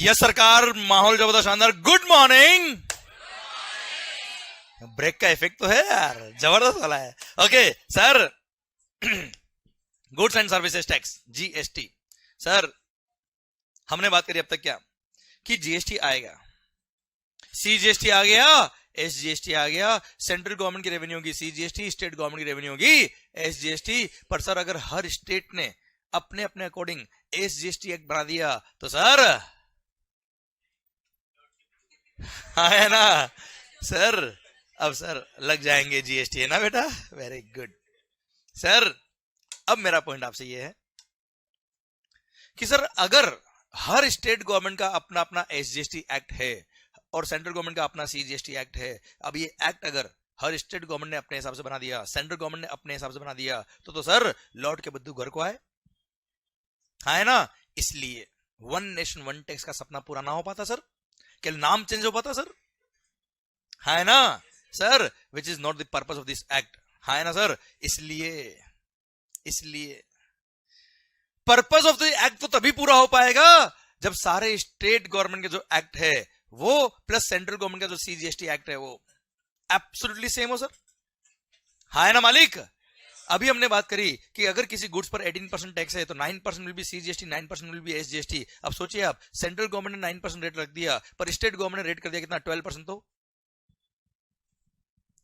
Yes सरकार, माहौल जबरदस्त शानदार। Good morning. ब्रेक का इफेक्ट तो है यार, जबरदस्त वाला है। Okay sir, goods and services tax GST. Sir हमने बात करी अब तक क्या कि जीएसटी आएगा, सीजीएसटी आ गया, एसजीएसटी आ गया, सेंट्रल गवर्नमेंट की रेवेन्यू होगी सीजीएसटी, स्टेट गवर्नमेंट की रेवेन्यू होगी एसजीएसटी। पर सर अगर हर स्टेट ने अपने अपने अकॉर्डिंग एसजीएसटी एक्ट बना दिया तो सर है ना सर, अब सर लग जाएंगे जीएसटी, है ना बेटा? Very good sir. अब मेरा पॉइंट आपसे ये है कि सर अगर हर स्टेट गवर्नमेंट का अपना अपना एसजीएसटी एक्ट है और सेंट्रल गवर्नमेंट का अपना सीजीएसटी एक्ट है, अब ये एक्ट अगर हर स्टेट गवर्नमेंट ने अपने हिसाब से बना दिया, सेंट्रल गवर्नमेंट ने अपने हिसाब से बना दिया, तो सर लौट के बुद्धू घर को आए, है ना? इसलिए वन नेशन वन टैक्स का सपना पूरा ना हो पाता सर, क्या नाम चेंज हो पाता सर, है ना sir? Which is not the purpose of this act, है ना सर? इसलिए पर्पस ऑफ द एक्ट तो तभी पूरा हो पाएगा जब सारे स्टेट गवर्नमेंट के जो एक्ट है वो प्लस सेंट्रल गवर्नमेंट का जो सीजीएसटी एक्ट है वो एब्सोल्युटली सेम हो सर, है ना मालिक? अभी हमने बात करी कि अगर किसी गुड्स पर 18% टैक्स है तो 9% will be CGST, 9% will be SGST. अब सोचिए आप, सेंट्रल गवर्नमेंट ने 9% रेट रख दिया पर स्टेट गवर्नमेंट ने रेट कर दिया कितना, 12%। तो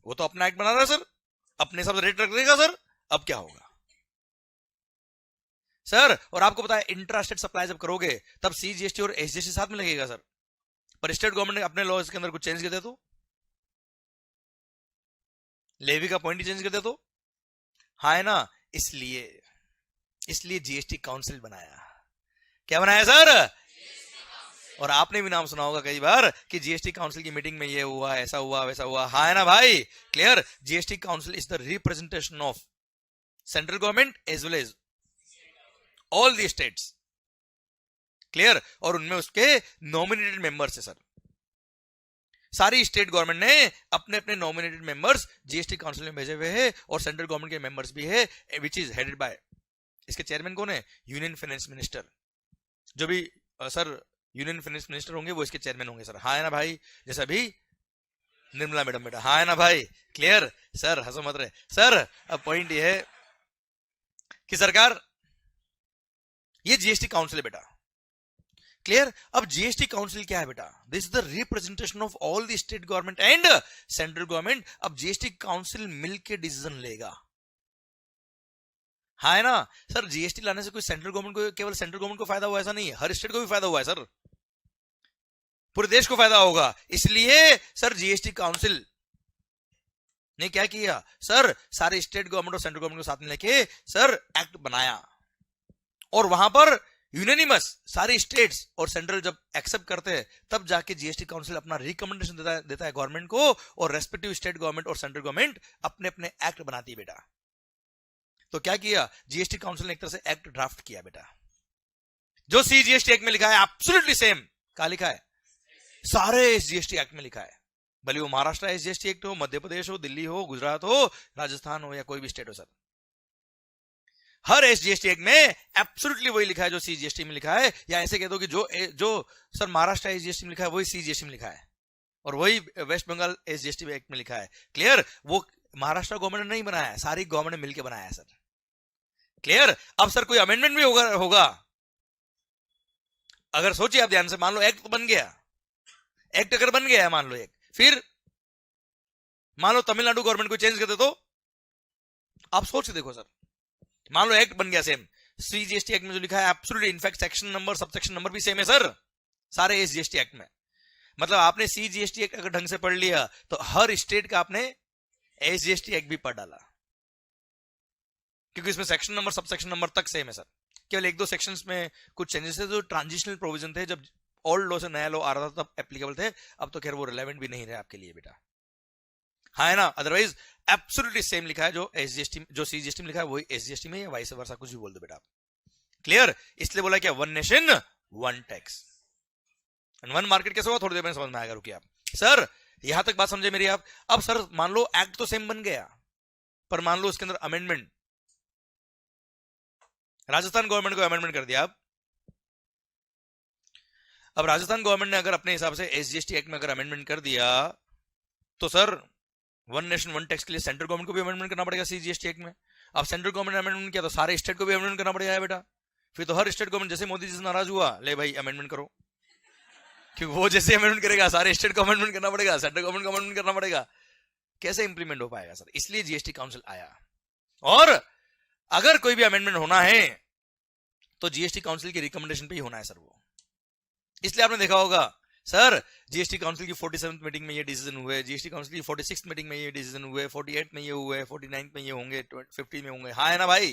वो तो अपना एक्ट बना रहा है सर, अपने हिसाब से रेट रख देगा सर। अब क्या होगा सर? और आपको पता है इंट्रा स्टेट सप्लाई जब करोगे तब सीजीएसटी और एसजीएसटी साथ में लगेगा सर, पर स्टेट गवर्नमेंट ने अपने लॉज के अंदर कुछ चेंज कर दे तो, लेवी का पॉइंट ही चेंज कर दे तो, है ना? इसलिए जीएसटी काउंसिल बनाया। क्या बनाया सर? और आपने भी नाम सुना होगा कई बार कि जीएसटी काउंसिल की मीटिंग में ये हुआ, ऐसा हुआ, वैसा हुआ, है ना भाई? Clear? GST council is the representation of central government as well as all the states. Clear? और उनमें उसके नॉमिनेटेड मेंबर्स है सर। सारी स्टेट गवर्नमेंट ने अपने अपने नॉमिनेटेड मेंबर्स जीएसटी काउंसिल में भेजे हुए हैं और सेंट्रल गवर्नमेंट के मेंबर्स भी है, विच इज हेडेड बाय, इसके चेयरमैन कौन है? Union finance minister. जो भी सर यूनियन फाइनेंस मिनिस्टर होंगे वो इसके चेयरमैन होंगे सर, हाँ है ना भाई? जैसा भी निर्मला मैडम बेटा, हाँ है ना भाई? Clear sir? हंसो मत रहे सर। अब पॉइंट ये है कि सरकार ये जीएसटी काउंसिल है बेटा। क्लियर? अब जीएसटी काउंसिल क्या है बेटा? This is the representation of all the state government and central government. अब जीएसटी काउंसिल मिलकर डिसीजन लेगा, है ना सर? जीएसटी लाने से कोई सेंट्रल गवर्नमेंट को, केवल सेंट्रल गवर्नमेंट को फायदा हुआ ऐसा नहीं है, हर स्टेट को भी फायदा हुआ है सर, पूरे देश को फायदा होगा। इसलिए सर जीएसटी काउंसिल ने क्या किया सर? सारे स्टेट गवर्नमेंट और सेंट्रल गवर्नमेंट को साथ में लेके सर एक्ट बनाया और वहां पर यूनिनिमस सारे स्टेट्स और सेंट्रल जब एक्सेप्ट करते हैं तब जाके जीएसटी काउंसिल अपना रिकमेंडेशन देता है गवर्नमेंट को और रेस्पेक्टिव स्टेट गवर्नमेंट और सेंट्रल गवर्नमेंट अपने अपने एक्ट बनाती है बेटा। तो क्या किया जीएसटी काउंसिल ने? एक तरह से एक्ट ड्राफ्ट किया बेटा, जो सीजीएसटी एक्ट में लिखा है एब्सोल्युटली सेम। कहां लिखा है? सारे जीएसटी एक्ट में लिखा है, भले वो महाराष्ट्र एसजीएसटी एक्ट हो, मध्य प्रदेश हो, दिल्ली हो, गुजरात हो, राजस्थान हो या कोई भी स्टेट हो सर, हर एसजीएसटी एक्ट में एब्सोल्युटली वही लिखा है जो सीजीएसटी में लिखा है। या ऐसे कह दो कि जो सर महाराष्ट्र एसजीएसटी में लिखा है वही सीजीएसटी में लिखा है और वही वेस्ट बंगाल एसजीएसटी एक्ट में लिखा है। क्लियर? वो महाराष्ट्र गवर्नमेंट ने नहीं बनाया है, सारी गवर्नमेंट ने मिलकर बनाया है सर। क्लियर? अब सर कोई अमेंडमेंट भी होगा अगर सोचिए आप ध्यान से, मान लो एक्ट तो बन गया, एक्ट अगर बन गया मान लो एक, फिर मान लो तमिलनाडु गवर्नमेंट को चेंज कर दे तो आप सोच देखो सर, मान लो एक्ट बन गया सेम, सीजीएसटी एक्ट में जो लिखा है absolutely, in fact section number subsection number भी सेम है सर सारे एसजीएसटी एक्ट में। मतलब आपने सीजीएसटी एक्ट अगर ढंग से पढ़ लिया तो हर स्टेट का आपने एसजीएसटी एक्ट भी पढ़ डाला, क्योंकि इसमें सेक्शन नंबर सबसेक्शन नंबर तक सेम है सर। केवल एक दो सेक्शंस में कुछ चेंजेस थे जो ट्रांजिशनल प्रोविजन थे, जब ओल्ड लॉ से नया लॉ आ रहा था तब एप्लीकेबल थे, अब तो खैर वो रिलेवेंट भी नहीं रहे आपके लिए बेटा, है ना? अदरवाइज एब्सोल्युटली सेम लिखा है, जो एसजीएसटी जो सीजीएसटी में लिखा है वही एसजीएसटी में या वाइस वर्सा, कुछ भी बोल दो बेटा। क्लियर? इसलिए बोला क्या, one nation one tax and one market. कैसे हुआ थोड़ी देर में समझ में आएगा, रुकिए आप सर, यहां तक बात समझे मेरी आप? अब सर मान लो एक्ट तो सेम बन गया, पर मान लो उसके अंदर अमेंडमेंट, राजस्थान गवर्नमेंट को अमेंडमेंट कर दिया, अब राजस्थान गवर्नमेंट ने अगर अपने हिसाब से एसजीएसटी एक्ट में अगर अमेंडमेंट कर दिया तो sir one nation one tax के लिए सेंट्रल गवर्नमेंट को भी अमेंडमेंट करना पड़ेगा सीजीएसटी एक्ट में। अब सेंट्रल गवर्नमेंट ने अमेंडमेंट किया तो सारे स्टेट को भी अमेंडमेंट करना पड़ेगा बेटा। फिर तो हर स्टेट गवर्नमेंट जैसे मोदी जी से नाराज हुआ, ले भाई अमेंडमेंट करो, क्योंकि वो जैसे अमेंडमेंट करेगा सारे स्टेट को अमेंडमेंट करना पड़ेगा, सेंट्रल गवर्नमेंट को अमेंडमेंट करना पड़ेगा। कैसे इंप्लीमेंट हो पाएगा सर? इसलिए जीएसटी काउंसिल आया। और अगर कोई भी अमेंडमेंट होना है तो जीएसटी काउंसिल की रिकमेंडेशन पे ही होना है सर वो। इसलिए आपने देखा होगा सर जीएसटी काउंसिल की 47th मीटिंग में ये डिसीजन हुए, जीएसटी काउंसिल की 46th मीटिंग में ये डिसीजन हुए, 48 में ये हुए, 49 में ये होंगे, 50 में होंगे। हाँ है ना भाई?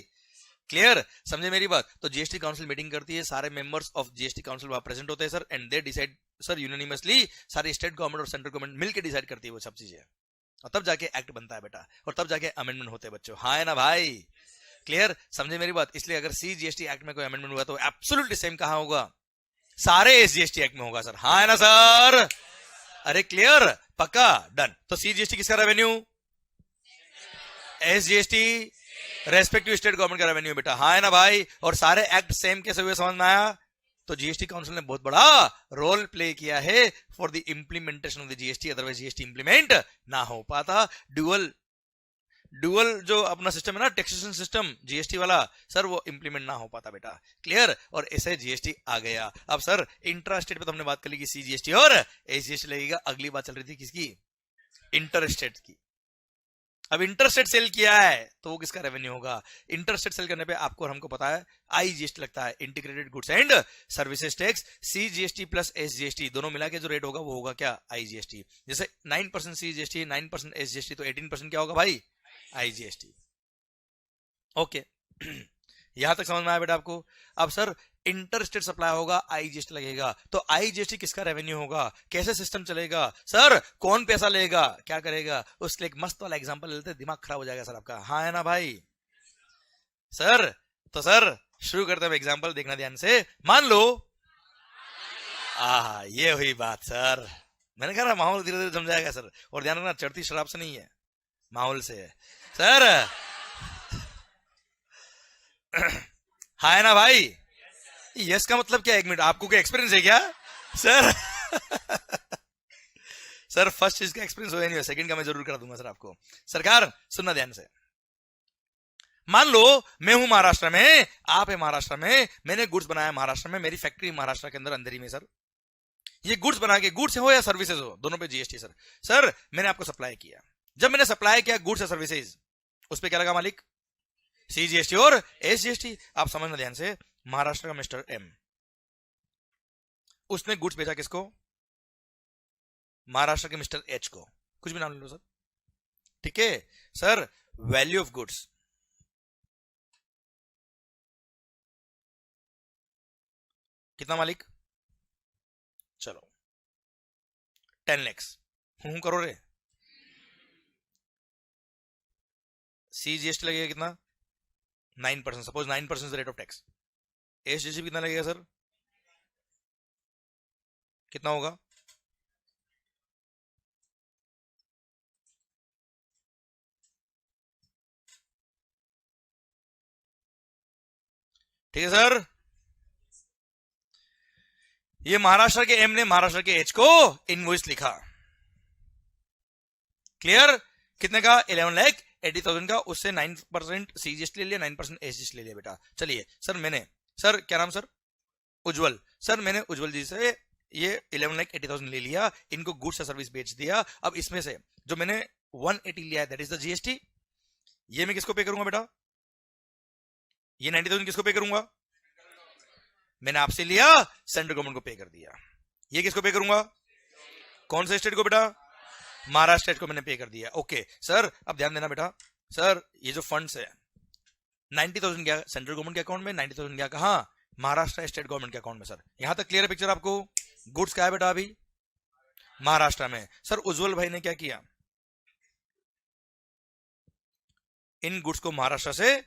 क्लियर? समझे मेरी बात? तो जीएसटी काउंसिल मीटिंग करती है, सारे मेंबर्स ऑफ जीएसटी काउंसिल वहां प्रेजेंट होते हैं sir, and they decide sir unanimously. सारी स्टेट गवर्नमेंट और सेंट्रल गवर्नमेंट मिलकर डिसाइड करती है वो सब चीजें, और तब जाके एक्ट बनता है बेटा, और तब जाके अमेंडमेंट होते हैं बच्चों। हाँ है ना भाई? क्लियर? समझे मेरी बात? इसलिए अगर सीजीएसटी एक्ट में कोई अमेंडमेंट हुआ तो एब्सोल्युटली सेम कहां होगा? सारे एसजीएसटी एक्ट में होगा सर। हाँ है ना सर? अरे क्लियर? पक्का? डन। तो सीजीएसटी किसका revenue? SGST respective state government का रेवेन्यू बेटा। हाँ है ना भाई? और सारे एक्ट सेम कैसे हुए समझ में आया? तो जीएसटी काउंसिल ने बहुत बड़ा रोल प्ले किया है for the implementation of the GST, otherwise GST implement ना हो पाता। ड्यूअल जो अपना सिस्टम है ना, टैक्सेशन सिस्टम जीएसटी वाला सर, वो इंप्लीमेंट ना हो पाता बेटा। क्लियर? और ऐसे जीएसटी आ गया। अब सर इंट्रा स्टेट पे तो हमने बात कर ली कि सीजीएसटी और एसजीएसटी लगेगा। अगली बात चल रही थी किसकी? इंटर स्टेट की। अब इंटर स्टेट सेल किया है तो वो किसका रेवेन्यू होगा? इंटर स्टेट सेल करने पे आपको और हमको पता है आईजीएसटी लगता है, integrated goods and services tax. CGST plus SGST दोनों मिला के जो रेट होगा वो होगा क्या? आईजीएसटी। जैसे 9% सीजीएसटी, 9% एसजीएसटी, तो 18% क्या होगा भाई? आईजीएसटी। ओके यहां तक समझ में आया बेटा आपको? अब सर इंटर स्टेट सप्लाई होगा, आईजीएसटी लगेगा, तो आईजीएसटी किसका रेवेन्यू होगा? कैसे सिस्टम चलेगा सर? कौन पैसा लेगा, क्या करेगा? उसके एक मस्त वाला एग्जांपल लेते हैं, दिमाग खराब हो जाएगा सर आपका। हाँ है ना भाई? सर तो सर शुरू करते हैं एग्जांपल, देखना ध्यान से। मान लो ये हुई बात सर। मैंने कहा ना माहौल धीरे धीरे समझाएगा सर, और ध्यान रखना चढ़ती शराब से नहीं है, माहौल से है सर। हाँ है ना भाई? यस का मतलब क्या? एक मिनट, आपको क्या एक्सपीरियंस है क्या सर? सर फर्स्ट चीज का एक्सपीरियंस हुआ नहीं है, सेकंड का मैं जरूर करा दूंगा सर आपको। सरकार सुनना ध्यान से। मान लो मैं हूं महाराष्ट्र में, आप है महाराष्ट्र में, मैंने गुड्स बनाया महाराष्ट्र में, मेरी फैक्ट्री महाराष्ट्र के अंदर अंधेरी में सर। ये गुड्स बना के, गुड्स हो या सर्विसेज हो, दोनों पे जीएसटी सर। सर मैंने आपको सप्लाई किया, जब मैंने सप्लाई किया गुड्स या सर्विसेज, उस पर क्या लगा मालिक? सीजीएसटी और एसजीएसटी। आप समझना ध्यान से, महाराष्ट्र का मिस्टर एम, उसने गुड्स बेचा किसको? महाराष्ट्र के मिस्टर एच को, कुछ भी नाम ले लो सर, ठीक है सर। वैल्यू ऑफ गुड्स कितना मालिक? चलो 10 lakhs। हूं करो रे। सीजीएसटी लगेगा कितना? 9%। Suppose 9% rate of tax. SGST कितना लगेगा सर? कितना होगा? ठीक है सर। ये महाराष्ट्र के एम ने महाराष्ट्र के एच को इनवॉइस लिखा। क्लियर? कितने का? 11,80,000 का। उससे 9% सीजीएसटी ले लिया, 9% एसजीएसटी ले लिया बेटा। चलिए सर मैंने, सर क्या नाम सर? उज्जवल। सर मैंने उज्जवल जी से ये 11,80,000 ले लिया, इनको गुड्स या सर्विस बेच दिया। अब इसमें से जो मैंने 180 लिया है दैट इज द जीएसटी। ये मैं किसको पे करूंगा बेटा? ये 90,000 किसको पे करूंगा? मैंने आपसे लिया, सेंट्रल गवर्नमेंट को पे कर दिया। ये किसको पे करूंगा? कौन से स्टेट को बेटा? महाराष्ट्र स्टेट को मैंने पे कर दिया। ओके सर अब ध्यान देना बेटा, सर ये जो फंड्स है 90,000 गया सेंट्रल गवर्नमेंट के अकाउंट में, 90,000 गया कहां? महाराष्ट्र स्टेट गवर्नमेंट के अकाउंट में सर। यहां तक क्लियर है पिक्चर आपको? गुड्स का है बेटा अभी महाराष्ट्र में। सर उज्जवल भाई ने क्या किया? इन गुड्स को महाराष्ट्र से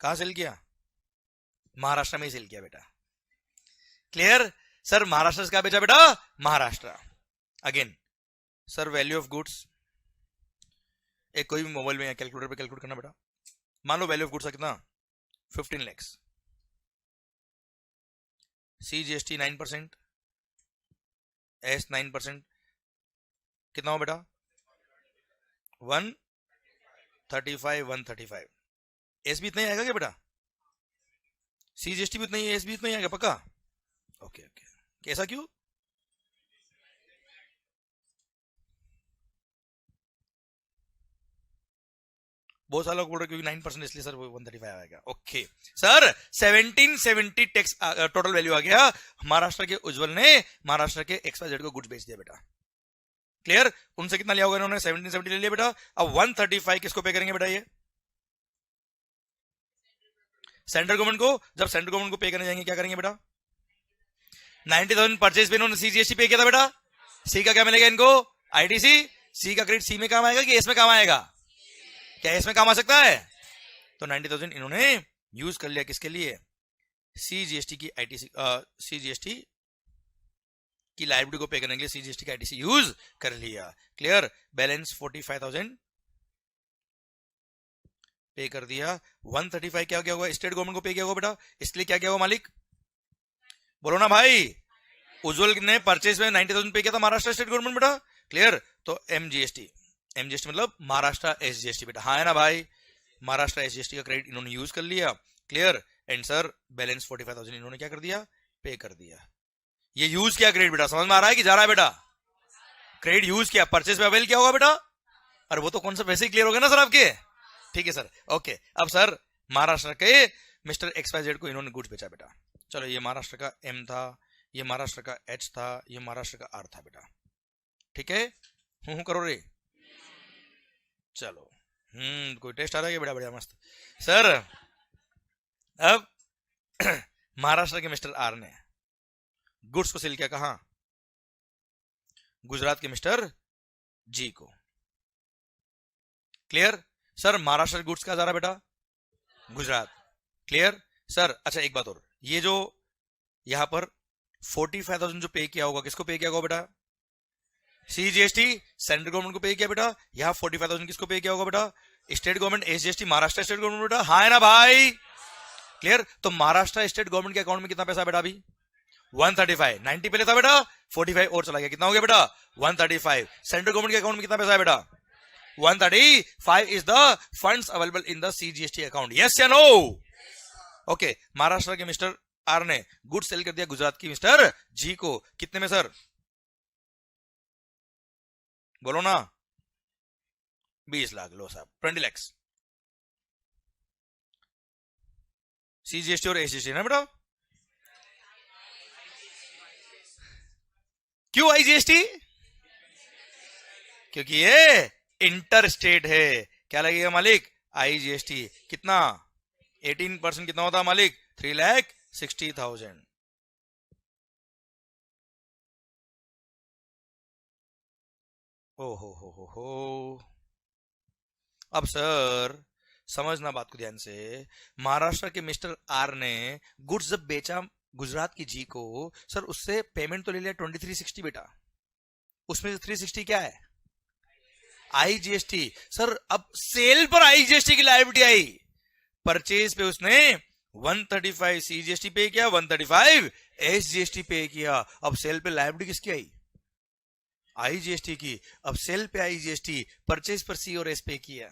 कहां सेल किया? महाराष्ट्र में ही सेल किया बेटा। क्लियर? सर महाराष्ट्र से क्या बेचा बेटा? Maharashtra. Again sir value of goods, एक कोई भी मोबाइल में या कैलकुलेटर पे कैलकुलेट करना बेटा। मान लो वैल्यू ऑफ गुड्स कितना? 15 lakhs, CGST 9%, S 9%, कितना हो बेटा 135, 135, एस भी इतना ही आएगा क्या बेटा, CGST भी उतना ही, एस भी इतना ही आएगा पक्का, ओके ओके, कैसा क्यों, बहुत सालों को बोल रहे क्योंकि 9% इसलिए सर वो 135 आएगा, okay sir 1770 tax total value आ गया, महाराष्ट्र के उज्जवल ने महाराष्ट्र के XYZ को गुड्स बेच दिया बेटा, क्लियर, उनसे कितना लिया होगा इन्होंने 1770 ले लिया बेटा, अब 135 किसको पे करेंगे बेटा, ये सेंट्रल गवर्नमेंट को, जब सेंट्रल गवर्नमेंट को पे करने जाएंगे क्या करेंगे बेटा, 90,000 परचेज पे इन्होंने CGST पे किया था बेटा, सी का क्या मिलेगा इनको, ITC, सी का क्रेडिट सी में काम आएगा कि एस में काम आएगा, क्या इसमें काम आ सकता है, तो 90,000 इन्होंने यूज कर लिया किसके लिए, CGST की ITC, CGST की लाइबिलिटी को पे करने के लिए CGST की ITC यूज कर लिया, क्लियर, बैलेंस 45,000 पे कर दिया, 135 क्या क्या होगा, स्टेट गवर्नमेंट को पे किया होगा बेटा, इसलिए क्या क्या होगा मालिक, बोलो ना भाई, उज्जवल ने परचेज में 90,000 पे किया था महाराष्ट्र स्टेट गवर्नमेंट बेटा, क्लियर, तो MGST मतलब महाराष्ट्र SGST बेटा, हाँ है ना भाई, महाराष्ट्र SGST का क्रेडिट इन्होंने यूज कर लिया, क्लियर, एंड सर बैलेंस 45,000 इन्होंने क्या कर दिया, पे कर दिया, ये यूज किया क्रेडिट बेटा, समझ में आ रहा है कि जा रहा है बेटा, क्रेडिट यूज किया, परचेज पे अवेल क्या होगा बेटा, अरे वो तो कॉन्सेप्ट वैसे ही क्लियर हो गया ना सर आपके, ठीक है सर, ओके, अब सर महाराष्ट्र के मिस्टर XYZ को इन्होंने गुड्स बेचा बेटा, चलो ये महाराष्ट्र का M था, ये महाराष्ट्र का H था, ये महाराष्ट्र का R था बेटा, ठीक है, हूं करो रे, चलो कोई टेस्ट आ रहा है क्या, बड़ा बढ़िया मस्त सर, अब महाराष्ट्र के मिस्टर R ने गुड्स को सेल किया कहां, गुजरात के मिस्टर G को, क्लियर, सर महाराष्ट्र गुड्स का जा रहा बेटा, गुजरात, क्लियर, सर अच्छा एक बात और, ये जो यहां पर 45,000 जो पे किया होगा किसको पे किया होगा बेटा, CGST सेंट्रल गवर्नमेंट को पे किया बेटा, यहां 45,000 किसको पे किया होगा बेटा, state government SGST Maharashtra state government बेटा, हाँ है ना भाई, क्लियर, तो महाराष्ट्र स्टेट गवर्नमेंट के अकाउंट में कितना पैसा बेटा, अभी 135, 90 पहले था बेटा, 45 और चला गया, कितना हो गया बेटा 135, सेंट्रल गवर्नमेंट के अकाउंट में कितना पैसा है बेटा 135 is the funds available in the CGST account, yes या no, ओके, महाराष्ट्र के मिस्टर R ने गुड सेल कर दिया गुजरात की मिस्टर G को, कितने में सर, बोलो ना 20 लाख, लो साहब 20 lakhs, CGST और SGST ना बेटा, क्यों IGST, क्योंकि ये इंटर स्टेट है, क्या लगेगा मालिक, IGST, कितना 18% कितना होता मालिक, 3,60,000, ओ हो, अब सर समझना बात को ध्यान से, महाराष्ट्र के मिस्टर R ने गुड्स जब बेचा गुजरात की G को, सर उससे पेमेंट तो ले लिया 2360 बेटा, उसमें से 360 क्या है, IGST, सर अब सेल पर IGST की लायबिलिटी आई, परचेज पे उसने 135 CGST पे किया, 135 SGST पे किया, अब सेल पे लायबिलिटी किसकी आई, IGST की, अब सेल पे IGST, परचेज पर C और S पे किया,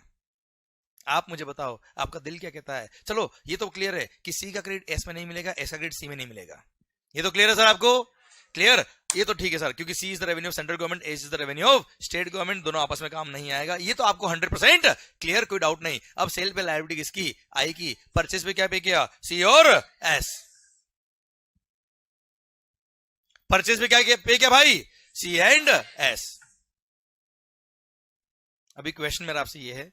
आप मुझे बताओ आपका दिल क्या कहता है, चलो ये तो क्लियर है कि C का क्रेडिट S में नहीं मिलेगा, S का क्रेडिट C में नहीं मिलेगा, ये तो क्लियर है सर आपको, क्लियर, ये तो ठीक है सर, क्योंकि C is the revenue of central government, S is the revenue of state government, दोनों आपस में काम नहीं आएगा, ये तो आपको 100% क्लियर, कोई डाउट नहीं, अब सेल पे लायबिलिटी किसकी, I की, परचेज पे क्या पे किया, C और S, परचेज पे क्या पे किया भाई, C एंड S, अभी क्वेश्चन मेरा आपसे ये है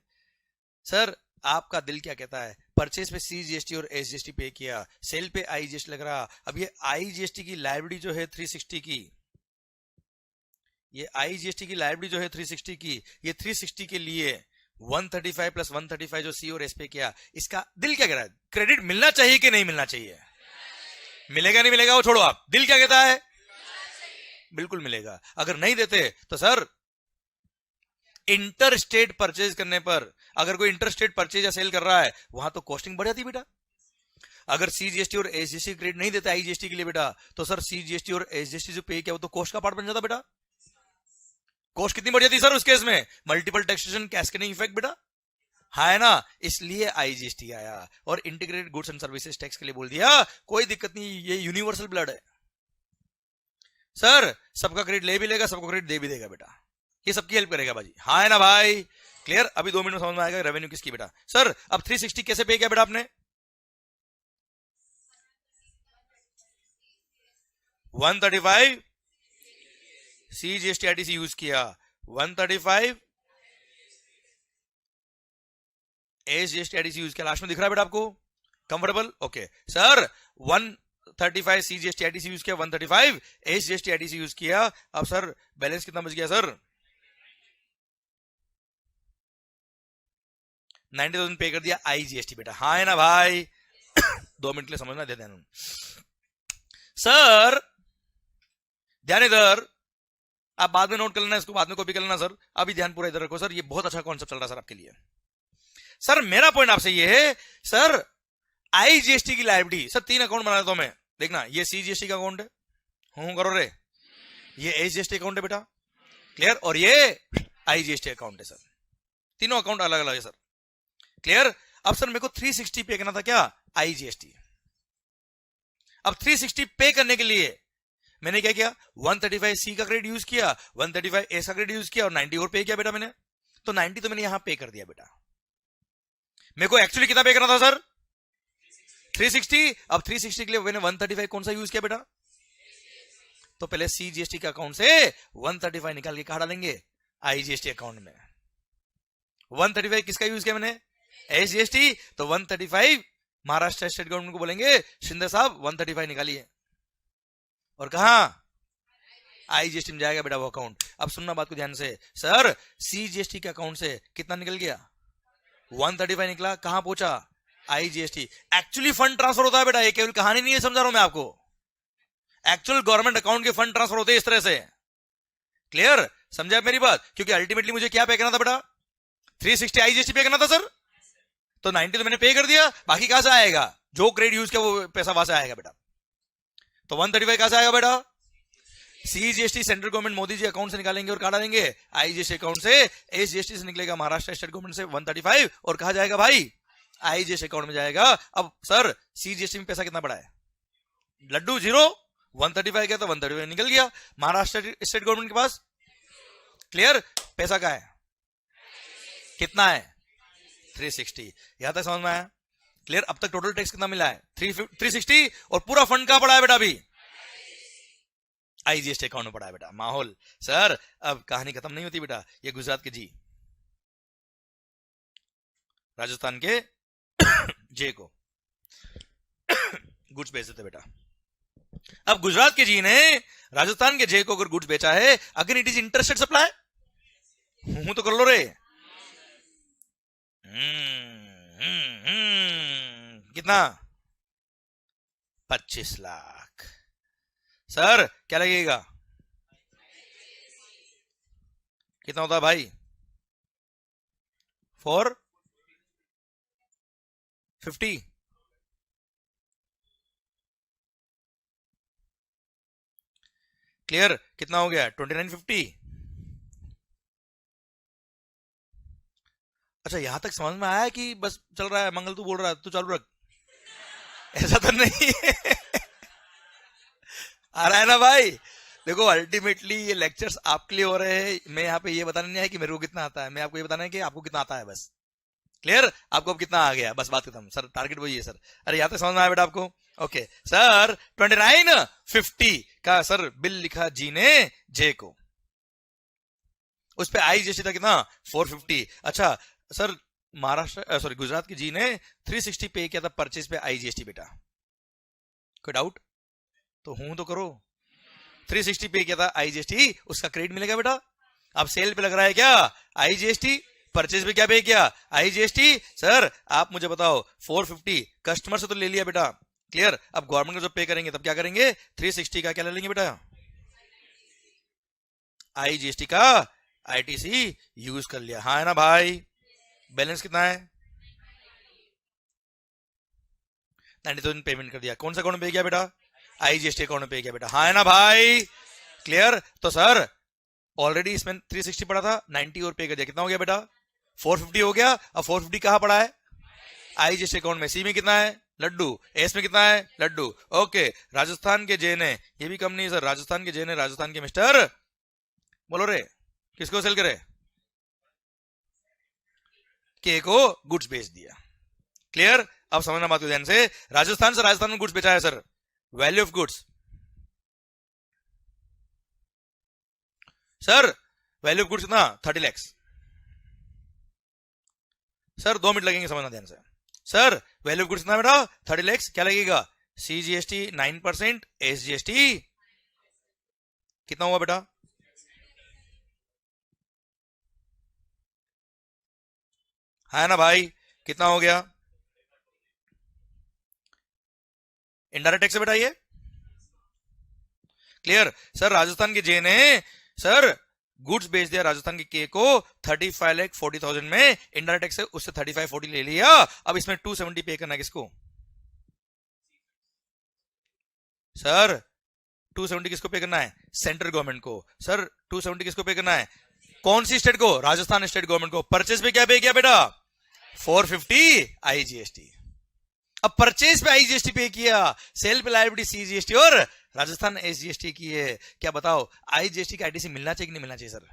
सर आपका दिल क्या कहता है, परचेज पे CGST और SGST पे किया, सेल पे IGST लग रहा, अब ये IGST की लायबिलिटी जो है 360 की, ये IGST की लायबिलिटी जो है 360 की, ये 360 के लिए 135 प्लस 135 जो C और S पे किया, इसका दिल क्या कह रहा है, क्रेडिट मिलना चाहिए कि नहीं मिलना चाहिए, मिलेगा नहीं मिलेगा वो छोड़ो, आप दिल क्या कहता है, बिल्कुल मिलेगा, अगर नहीं देते तो सर इंटर स्टेट परचेज करने पर, अगर कोई इंटर स्टेट परचेज या सेल कर रहा है वहां तो कॉस्टिंग बढ़ जाती बेटा, अगर सीजीएसटी और एसजीएसटी क्रेडिट नहीं देता आईजीएसटी के लिए बेटा, तो सर सीजीएसटी और एसजीएसटी जो पे किया वो तो कॉस्ट का पार्ट बन जाता बेटा। कॉस्ट कितनी बढ़ जाती सर उस केस में, मल्टीपल टैक्सेशन कैस्केडिंग इफेक्ट बेटा, है ना। इसलिए आईजीएसटी आया और integrated goods and services tax के लिए बोल दिया कोई दिक्कत नहीं, ये यूनिवर्सल ब्लड है सर, सबका क्रेडिट ले भी लेगा, सबको क्रेडिट दे भी देगा बेटा, ये सबकी हेल्प करेगा बाजी, हाँ है ना भाई। क्लियर, अभी 2 मिनट में समझ में आएगा रेवेन्यू किसकी बेटा। सर अब 360 कैसे पे किया बेटा आपने, 135 सीजीएसटी आईटीसी यूज किया, 135 एसजीएसटी आईटीसी यूज किया, लास्ट में दिख रहा है बेटा आपको, comfortable, okay sir 135 CGST ITC use किया, 135 एसजीएसटी आईटीसी यूज किया। अब सर बैलेंस कितना बच गया सर, 90,000 पे कर दिया आईजीएसटी बेटा, हाँ है ना भाई। 2 मिनट के लिए समझना दे देना सर, ध्यान इधर, आप बाद में नोट कर लेना, इसको बाद में कॉपी कर लेना सर, अभी ध्यान पूरा इधर रखो सर, ये बहुत अच्छा कॉन्सेप्ट चल रहा है सर आपके लिए। सर मेरा पॉइंट आपसे ये है सर, आईजीएसटी की लायबिलिटी सर 3 अकाउंट बना देता हूं मैं, देखना ये सीजीएसटी का अकाउंट है, हूं करो रे, ये एसजीएसटी अकाउंट है बेटा, क्लियर, और ये आईजीएसटी अकाउंट है सर, तीनों अकाउंट अलग अलग है सर, क्लियर। अब सर मेरे को 360 पे करना था क्या, आईजीएसटी। अब 360 पे करने के लिए मैंने क्या किया, 135 सी का क्रेडिट यूज किया, 135 ए का क्रेडिट यूज किया और 90 और पे किया बेटा मैंने, तो 90 तो मैंने यहां पे कर दिया बेटा। मेरे को एक्चुअली कितना पे करना था सर, 360। अब 360 के लिए मैंने 135 कौन सा यूज किया बेटा, तो पहले सीजीएसटी के अकाउंट से 135 निकाल के कहा डालेंगे आईजीएसटी अकाउंट में। 135 किसका यूज किया मैंने, एसजीएसटी, तो 135 महाराष्ट्र स्टेट गवर्नमेंट को बोलेंगे शिंदे साहब 135 निकालिए, और कहा आईजीएसटी में जाएगा बेटा वो अकाउंट। अब सुनना बात को ध्यान से, सर सीजीएसटी के अकाउंट से कितना निकल गया, 135 निकला, कहां पहुंचा, आईजीएसटी। एक्चुअली फंड ट्रांसफर होता है बेटा, ये केवल कहानी नहीं है, समझा रहा हूं मैं आपको, एक्चुअल गवर्नमेंट अकाउंट के फंड ट्रांसफर होते हैं इस तरह से, क्लियर, समझा मेरी बात। क्योंकि अल्टीमेटली मुझे क्या पे करना था बेटा, 360 आईजीएसटी पे करना था सर, तो 90 तो मैंने पे कर दिया, बाकी कहां से आएगा, जो क्रेडिट यूज किया वो पैसा वहां से आएगा बेटा। तो 135 कहां से आएगा बेटा, CGST central government Modi ji account से निकालेंगे और कहा देंगे आईजीएसटी अकाउंट से, एसजीएसटी से निकलेगा महाराष्ट्र स्टेट गवर्नमेंट से 135 और कहा जाएगा भाई आईजीएसटी अकाउंट में जाएगा। अब सर सीजीएसटी में पैसा कितना पड़ा है, लड्डू 0, 135 गया तो 135 निकल गया महाराष्ट्र स्टेट गवर्नमेंट के पास, क्लियर, पैसा का है कितना है 360, यहां तक समझ में आया, क्लियर। अब तक टोटल टैक्स कितना मिला है 360 और पूरा फंड कहां पड़ा है बेटा, अभी आईजीएसटी अकाउंट में पड़ा है बेटा। माहौल सर, अब कहानी खत्म नहीं होती बेटा, ये गुजरात के जी राजस्थान के जे को गुड्स बेच देते बेटा। अब गुजरात के जी ने राजस्थान के जे को अगर गुड्स बेचा है, अगर इट इज इंटरेस्टेड सप्लाई, हूं तो कर लो रे, कितना 25 लाख सर, क्या लगेगा, कितना होता है भाई, 450, क्लियर, कितना हो गया 2950। अच्छा यहां तक समझ में आया कि बस चल रहा है, मंगल तू बोल रहा है तू चालू रख, ऐसा तो नहीं है। आ रहा है ना भाई, देखो अल्टीमेटली ये लेक्चर्स आपके लिए हो रहे हैं, मैं यहाँ पे ये बताना नहीं है कि मेरे को कितना आता है, मैं आपको ये बताना है कि आपको कितना आता है, बस क्लियर, आपको अब कितना आ गया, बस बात खत्म सर, टारगेट वही है सर। अरे यहाँ तक समझ में आया बेटा आपको, ओके सर 2950 का सर बिल लिखा जी ने जे को, उस पे आईजीएसटी था कितना 450। अच्छा सर महाराष्ट्र सॉरी गुजरात की जी ने 360 पे किया था परचेज पे आईजीएसटी बेटा, कोई डाउट, तो हूं तो करो, 360 पे किया था आईजीएसटी, उसका क्रेडिट मिलेगा बेटा। अब सेल पे लग रहा है क्या आईजीएसटी, परचेज पे क्या पे किया आईजीएसटी। सर आप मुझे बताओ 450 कस्टमर से तो ले लिया बेटा, क्लियर, अब गवर्नमेंट को जब पे करेंगे तब क्या करेंगे, 360 का क्या ले लेंगे बेटा, आईजीएसटी का आईटीसी यूज कर लिया, हाँ है ना भाई। बैलेंस कितना है, 90,000 पेमेंट कर दिया। कौन सा अकाउंट में पे किया बेटा? आईजीएसटी अकाउंट में पे किया बेटा। हाँ है ना भाई? क्लियर? तो सर ऑलरेडी इसमें 360 पड़ा था, 90 और पे कर दिया, कितना हो गया बेटा? 450 हो गया। अब 450 कहां पड़ा है? आईजीएसटी अकाउंट में। सी में कितना है? लड्डू। एस में कितना है? लड्डू। ओके, राजस्थान के जे ने, ये भी कम नहीं सर, राजस्थान के जे ने, राजस्थान के मिस्टर, बोलो रे, किसको सेल करे? के को गुड्स बेच दिया। क्लियर? अब समझना बात को ध्यान से। राजस्थान से राजस्थान में गुड्स बेचा है sir. Value of goods sir, value of goods कितना? 30 लाख। सर 2 मिनट लगेंगे, समझना ध्यान से। सर वैल्यू ऑफ गुड्स कितना बेटा? 30 लाख। क्या लगेगा? सीजीएसटी 9%, एसजीएसटी कितना हुआ बेटा? है ना भाई? कितना हो गया? इनडायरेक्ट टैक्स से बेटा ये। क्लियर? सर राजस्थान के जे ने सर गुड्स बेच दिया राजस्थान के के को 35,40,000 में, इनडायरेक्ट टैक्स से उससे 35,40 ले लिया। अब इसमें 270 पे करना है किसको? सर 270 किसको पे करना है? सेंट्रल गवर्नमेंट को। सर 270 किसको पे करना है? कौन सी स्टेट को? राजस्थान स्टेट गवर्नमेंट को। परचेज पे क्या पे किया बेटा? 450 आईजीएसटी। अब परचेज पे आईजीएसटी पे किया, सेल पे लायबिलिटी सीजीएसटी और राजस्थान एसजीएसटी की है। क्या बताओ आईजीएसटी का आईटीसी मिलना चाहिए कि नहीं मिलना चाहिए सर?